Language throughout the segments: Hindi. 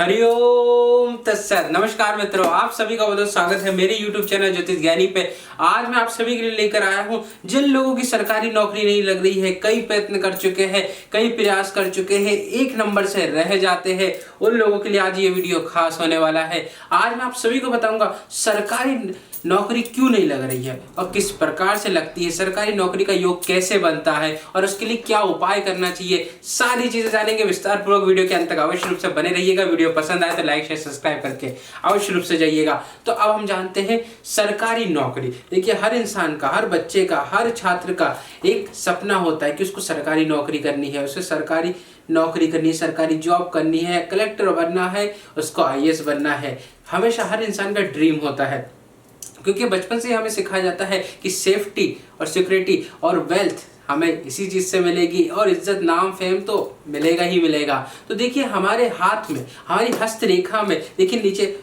हरिओम तत्सत। नमस्कार मित्रों, आप सभी का बहुत बहुत स्वागत है मेरे YouTube चैनल ज्योतिष ज्ञानी पे। आज मैं आप सभी के लिए लेकर आया हूं जिन लोगों की सरकारी नौकरी नहीं लग रही है, कई प्रयत्न कर चुके हैं, कई प्रयास कर चुके हैं, एक नंबर से रह जाते हैं, उन लोगों के लिए आज ये वीडियो खास होने वाला है। आज मैं आप सभी को बताऊंगा सरकारी नौकरी क्यों नहीं लग रही है और किस प्रकार से लगती है, सरकारी नौकरी का योग कैसे बनता है और उसके लिए क्या उपाय करना चाहिए। सारी चीजें जानेंगे विस्तार पूर्वक। वीडियो के अंत तक अवश्य रूप से बने रहिएगा। वीडियो पसंद आए तो लाइक शेयर सब्सक्राइब करके अवश्य रूप से जाइएगा। तो अब हम जानते हैं सरकारी नौकरी। देखिए, हर इंसान का, हर बच्चे का, हर छात्र का एक सपना होता है कि उसको सरकारी नौकरी करनी है, उसे सरकारी नौकरी करनी है, सरकारी जॉब करनी है, कलेक्टर बनना है, उसको IAS बनना है। हमेशा हर इंसान का ड्रीम होता है, क्योंकि बचपन से हमें सिखाया जाता है कि सेफ्टी और सिक्योरिटी और वेल्थ हमें इसी चीज से मिलेगी और इज्जत, नाम, फेम तो मिलेगा ही मिलेगा। तो देखिए, हमारे हाथ में, हमारी हस्तरेखा में, देखिए नीचे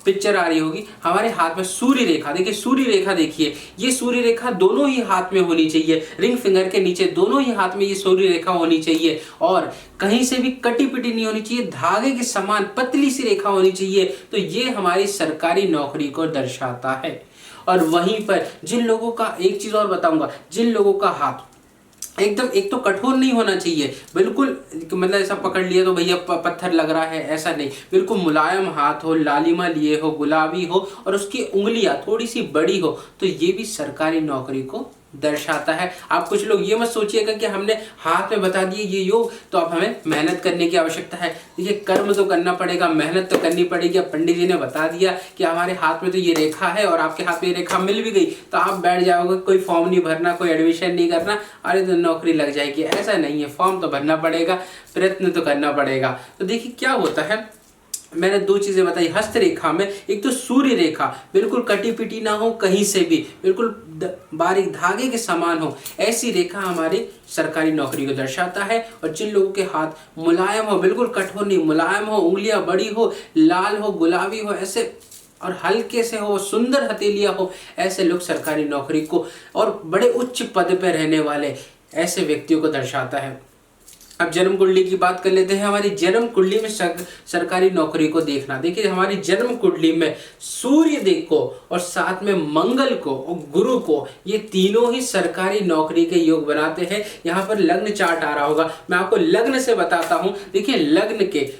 पिक्चर आ रही होगी, हमारे हाथ में सूर्य रेखा, देखिए सूर्य रेखा, देखिए ये सूर्य रेखा दोनों ही हाथ में होनी चाहिए। रिंग फिंगर के नीचे दोनों ही हाथ में ये सूर्य रेखा होनी चाहिए और कहीं से भी कटी पिटी नहीं होनी चाहिए, धागे के समान पतली सी रेखा होनी चाहिए। तो ये हमारी सरकारी नौकरी को दर्शाता है। और वहीं पर जिन लोगों का, एक चीज और बताऊंगा, जिन लोगों का हाथ एकदम, एक तो कठोर नहीं होना चाहिए बिल्कुल, मतलब ऐसा पकड़ लिया तो भैया पत्थर लग रहा है, ऐसा नहीं। बिल्कुल मुलायम हाथ हो, लालिमा लिए हो, गुलाबी हो और उसकी उंगलियां थोड़ी सी बड़ी हो, तो ये भी सरकारी नौकरी को दर्शाता है। आप कुछ लोग ये मत सोचिएगा कि हमने हाथ में बता दिए ये योग तो अब हमें मेहनत करने की आवश्यकता है। देखिए, कर्म तो करना पड़ेगा, मेहनत तो करनी पड़ेगी। अब पंडित जी ने बता दिया कि हमारे हाथ में तो ये रेखा है और आपके हाथ में ये रेखा मिल भी गई तो आप बैठ जाओगे, कोई फॉर्म नहीं भरना, कोई एडमिशन नहीं करना, अरे तो नौकरी लग जाएगी। ऐसा नहीं है, फॉर्म तो भरना पड़ेगा, प्रयत्न तो करना पड़ेगा। तो देखिए क्या होता है, मैंने दो चीजें बताई। हस्तरेखा में एक तो सूर्य रेखा बिल्कुल कटी पिटी ना हो, कहीं से भी बिल्कुल बारीक धागे के समान हो, ऐसी रेखा हमारी सरकारी नौकरी को दर्शाता है। और जिन लोगों के हाथ मुलायम हो, बिल्कुल कठोर नहीं, मुलायम हो, उंगलियां बड़ी हो, लाल हो, गुलाबी हो, ऐसे और हल्के से हो, सुंदर हथेलियां हो, ऐसे लोग सरकारी नौकरी को, और बड़े उच्च पद पर रहने वाले ऐसे व्यक्तियों को दर्शाता है। अब जन्म कुंडली की बात कर लेते हैं। हमारी जन्म कुंडली में सरकारी नौकरी को देखना। देखिए, हमारी जन्म कुंडली में सूर्य देव को और साथ में मंगल को और गुरु को, ये तीनों ही सरकारी नौकरी के योग बनाते हैं। यहाँ पर लग्न चार्ट आ रहा होगा, मैं आपको लग्न से बताता हूँ। देखिए, लग्न के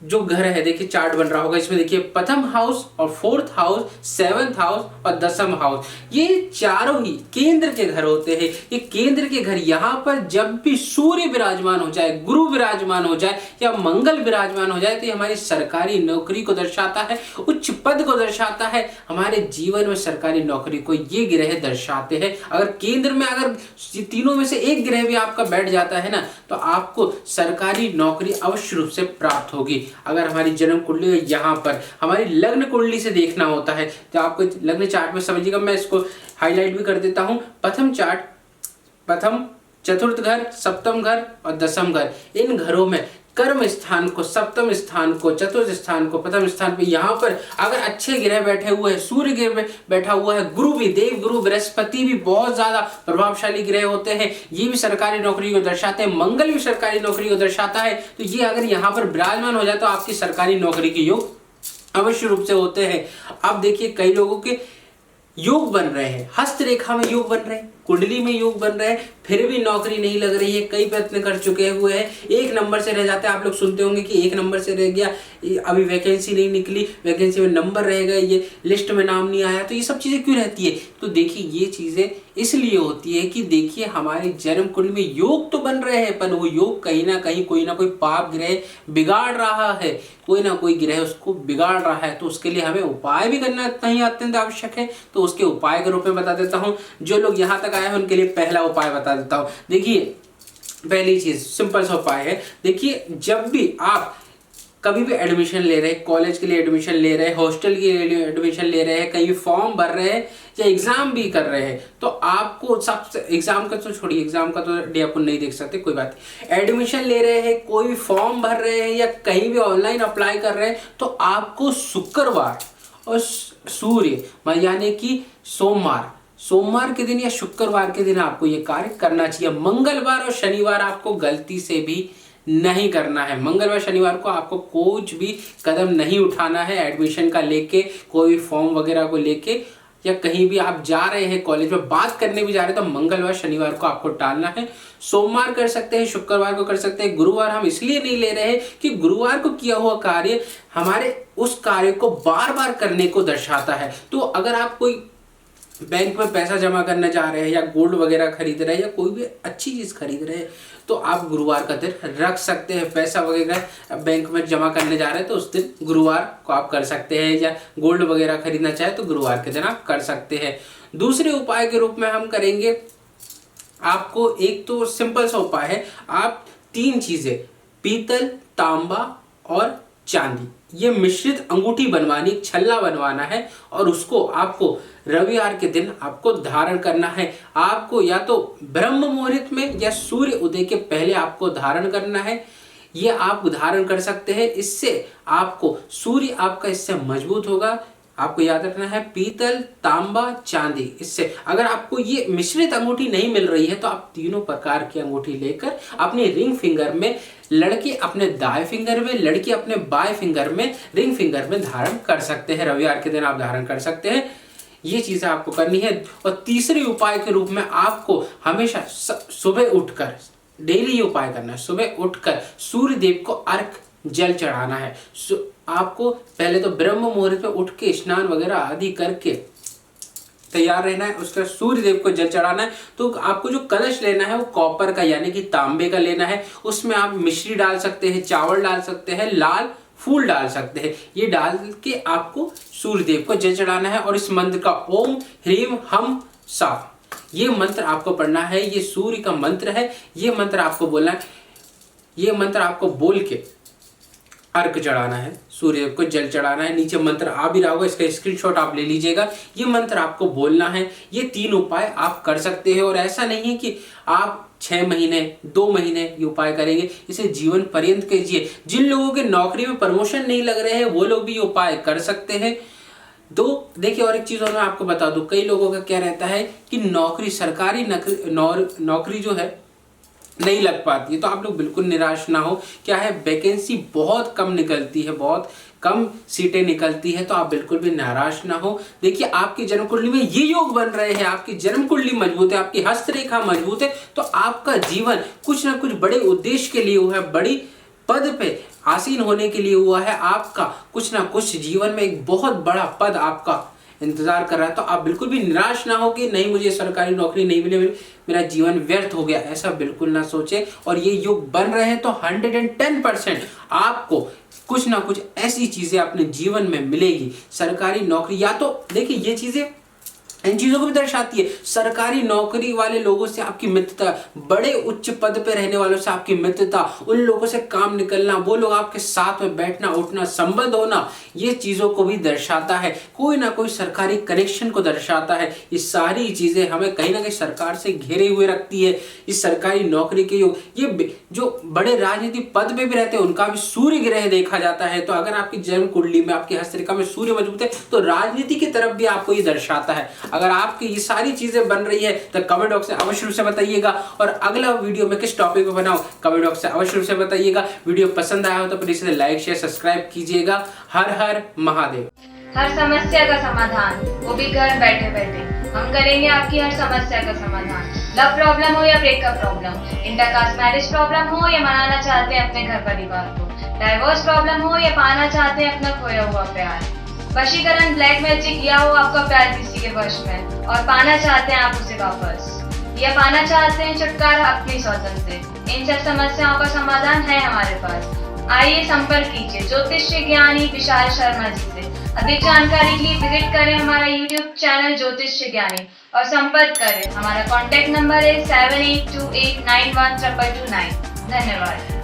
जो घर है, देखिए चार्ट बन रहा होगा, इसमें देखिए प्रथम हाउस और फोर्थ हाउस, सेवंथ हाउस और दसम हाउस, ये चारों ही केंद्र के घर होते हैं। ये केंद्र के घर, यहाँ पर जब भी सूर्य विराजमान हो जाए, गुरु विराजमान हो जाए या मंगल विराजमान हो जाए तो ये हमारी सरकारी नौकरी को दर्शाता है, उच्च पद को दर्शाता है। हमारे जीवन में सरकारी नौकरी को ये ग्रह दर्शाते हैं। अगर केंद्र में, अगर तीनों में से एक ग्रह भी आपका बैठ जाता है ना, तो आपको सरकारी नौकरी अवश्य रूप से प्राप्त होगी। अगर हमारी जन्म कुंडली यहाँ पर हमारी लग्न कुंडली से देखना होता है तो आपको लग्न चार्ट में समझिएगा, मैं इसको हाईलाइट भी कर देता हूँ। प्रथम चार्ट, प्रथम, चतुर्थ घर, सप्तम घर और दसम घर, इन घरों में कर्म स्थान को, सप्तम स्थान को, चतुर्थ स्थान को, प्रथम स्थान पे यहाँ पर अगर अच्छे ग्रह बैठे हुए हैं, सूर्य ग्रह बैठा हुआ है, गुरु भी, देव गुरु बृहस्पति भी बहुत ज्यादा प्रभावशाली ग्रह होते हैं, ये भी सरकारी नौकरी को दर्शाते हैं, मंगल भी सरकारी नौकरी को दर्शाता है। तो ये अगर यहाँ पर विराजमान हो जाए तो आपकी सरकारी नौकरी के योग अवश्य रूप से होते हैं। अब देखिए, कई लोगों के योग बन रहे हैं, हस्तरेखा में योग बन रहे हैं, कुंडली में योग बन रहे हैं, फिर भी नौकरी नहीं लग रही है, कई प्रयत्न कर चुके हुए हैं, एक नंबर से रह जाते हैं। आप लोग सुनते होंगे कि एक नंबर से रह गया, अभी वैकेंसी नहीं निकली, वैकेंसी में नंबर रह गए, ये लिस्ट में नाम नहीं आया। तो ये सब चीजें क्यों रहती है? तो देखिए, ये चीजें इसलिए होती है कि देखिए, हमारे जन्म कुंडली में योग तो बन रहे हैं, पर वो योग कहीं ना कहीं कोई ना कोई पाप ग्रह बिगाड़ रहा है, कोई ना कोई ग्रह उसको बिगाड़ रहा है। तो उसके लिए हमें उपाय भी करना नहीं अत्यंत आवश्यक है। तो उसके उपाय के रूप में बता देता हूँ। जो लोग यहाँ तक आए हैं उनके लिए पहला उपाय बता देता हूँ। देखिए, पहली चीज सिंपल सा उपाय है। देखिए, जब भी आप कभी भी एडमिशन ले रहे हैं, कॉलेज के लिए एडमिशन ले रहे हैं, हॉस्टल के लिए एडमिशन ले रहे हैं, कहीं फॉर्म भर रहे हैं या एग्जाम भी कर रहे हैं, तो आपको सबसे, एग्जाम का तो छोड़िए, एग्जाम का तो डे अपन नहीं देख सकते, कोई बात नहीं, एडमिशन ले रहे हैं, कोई फॉर्म भर रहे हैं या कहीं भी ऑनलाइन अप्लाई कर रहे हैं, तो आपको शुक्रवार और सूर्य यानी कि सोमवार के दिन या शुक्रवार के दिन आपको ये कार्य करना चाहिए। मंगलवार और शनिवार आपको गलती से भी नहीं करना है। मंगलवार शनिवार को आपको कुछ भी कदम नहीं उठाना है एडमिशन का लेके, कोई फॉर्म वगैरह को लेके, या कहीं भी आप जा रहे हैं कॉलेज में बात करने भी जा रहे हैं तो मंगलवार शनिवार को आपको टालना है। सोमवार कर सकते हैं, शुक्रवार को कर सकते हैं। गुरुवार हम इसलिए नहीं ले रहे हैं कि गुरुवार को किया हुआ कार्य हमारे उस कार्य को बार बार करने को दर्शाता है। तो अगर आप कोई बैंक में पैसा जमा करने जा रहे हैं या गोल्ड वगैरह खरीद रहे हैं या कोई भी अच्छी चीज खरीद रहे हैं तो आप गुरुवार का दिन रख सकते हैं। पैसा वगैरह बैंक में जमा करने जा रहे हैं तो उस दिन गुरुवार को आप कर सकते हैं, या गोल्ड वगैरह खरीदना चाहे तो गुरुवार के दिन आप कर सकते हैं। दूसरे उपाय के रूप में हम करेंगे, आपको एक तो सिंपल सा उपाय है, आप 3 चीजें पीतल, तांबा और चांदी, ये मिश्रित अंगूठी बनवानी, छल्ला बनवाना है और उसको आपको रविवार के दिन आपको धारण करना है। आपको या तो ब्रह्म मुहूर्त में या सूर्य उदय के पहले आपको धारण करना है। ये आप धारण कर सकते हैं, इससे आपको सूर्य आपका इससे मजबूत होगा। आपको याद रखना है पीतल, तांबा, चांदी। इससे अगर आपको ये मिश्रित अंगूठी नहीं मिल रही है तो आप तीनों प्रकार की अंगूठी लेकर अपने रिंग फिंगर में, लड़के अपने दाएं फिंगर में, लड़की अपने बाएं फिंगर में, रिंग फिंगर में धारण कर सकते हैं। रविवार के दिन आप धारण कर सकते हैं। ये चीजें आपको करनी है। और तीसरे उपाय के रूप में आपको हमेशा सुबह उठकर, डेली ये उपाय करना है, सुबह उठकर सूर्य देव को अर्घ जल चढ़ाना है। आपको पहले तो ब्रह्म मुहूर्त में उठ के स्नान वगैरह आदि करके तैयार रहना है, उसका सूर्य देव को जल चढ़ाना है। तो आपको जो कलश लेना है वो कॉपर का यानी कि तांबे का लेना है। उसमें आप मिश्री डाल सकते हैं, चावल डाल सकते हैं, लाल फूल डाल सकते हैं। ये डाल के आपको सूर्य देव को जल चढ़ाना है और इस मंत्र का ओम ह्रीम हम सा, ये मंत्र आपको पढ़ना है। ये सूर्य का मंत्र है, ये मंत्र आपको बोलना है। ये मंत्र आपको बोल के अर्घ चढ़ाना है, सूर्य को जल चढ़ाना है। नीचे मंत्र आ भी रहा होगा, इसका स्क्रीनशॉट आप ले लीजिएगा। ये मंत्र आपको बोलना है। ये 3 उपाय आप कर सकते हैं और ऐसा नहीं है कि आप 6 महीने 2 महीने ये उपाय करेंगे, इसे जीवन पर्यंत कीजिए। जिन लोगों के नौकरी में प्रमोशन नहीं लग रहे हैं वो लोग भी ये उपाय कर सकते हैं। देखिए और एक चीज और मैं आपको बता दूं, कई लोगों का क्या रहता है कि नौकरी, सरकारी नौकरी जो है नहीं लग पाती है, तो आप लोग बिल्कुल निराश ना हो। क्या है, वैकेंसी बहुत कम निकलती है, बहुत कम सीटें निकलती है, तो आप बिल्कुल भी निराश ना हो। देखिए आपकी जन्म कुंडली में ये योग बन रहे हैं, आपकी जन्म कुंडली मजबूत है, आपकी हस्तरेखा मजबूत है, तो आपका जीवन कुछ ना कुछ बड़े उद्देश्य के लिए हुआ है, बड़ी पद पे आसीन होने के लिए हुआ है। आपका कुछ ना कुछ जीवन में एक बहुत बड़ा पद आपका इंतजार कर रहा है। तो आप बिल्कुल भी निराश ना हो कि नहीं मुझे सरकारी नौकरी नहीं मिली, मेरा जीवन व्यर्थ हो गया, ऐसा बिल्कुल ना सोचे। और ये योग बन रहे हैं तो 110% आपको कुछ ना कुछ ऐसी चीजें अपने जीवन में मिलेगी। सरकारी नौकरी, या तो देखिए ये चीजें इन चीजों को भी दर्शाती है। सरकारी नौकरी वाले लोगों से आपकी मित्रता, बड़े उच्च पद पे रहने वालों से आपकी मित्रता, उन लोगों से काम निकलना, वो लोग आपके साथ में बैठना उठना, संबंध होना, ये चीजों को भी दर्शाता है। कोई ना कोई सरकारी कनेक्शन को दर्शाता है। ये सारी चीजें हमें कहीं ना कहीं सरकार से घेरे हुए रखती है। इस सरकारी नौकरी के योग, ये जो बड़े राजनीतिक पद पे भी रहते हैं उनका भी सूर्य ग्रह देखा जाता है। तो अगर आपकी जन्म कुंडली में, आपकी हस्तरेखा में सूर्य मजबूत है तो राजनीति की तरफ भी आपको ये दर्शाता है। अगर आपकी ये सारी चीजें बन रही है तो कमेंट बॉक्स में अवश्य रूप से बताइएगा। और अगला वीडियो में किस टॉपिक पे बनाऊं कमेंट बॉक्स में अवश्य रूप से बताइएगा। वीडियो पसंद आया हो तो प्लीज इसे लाइक शेयर सब्सक्राइब कीजिएगा। हर हर महादेव। हर समस्या का समाधान, वो भी घर बैठे बैठे। हम करेंगे आपकी हर समस्या का समाधान। लव प्रॉब्लम हो या breakup problem, intercaste marriage problem हो या मनाना चाहते हैं अपने घर परिवार को, डाइवोर्स प्रॉब्लम हो या पाना चाहते हैं अपना खोया हुआ प्यार, वशीकरण, ब्लैक मैजिक, या हो आपका प्यार किसी के वश में और पाना चाहते हैं आप उसे वापस, या पाना चाहते हैं छुटकारा अपनी स्वजन से, इन सब समस्याओं का समाधान है हमारे पास। आइए संपर्क कीजिए ज्योतिष ज्ञानी विशाल शर्मा जी से। अधिक जानकारी के लिए विजिट करें हमारा YouTube चैनल ज्योतिष ज्ञानी और संपर्क करें। हमारा कॉन्टैक्ट नंबर है 7828912229। धन्यवाद।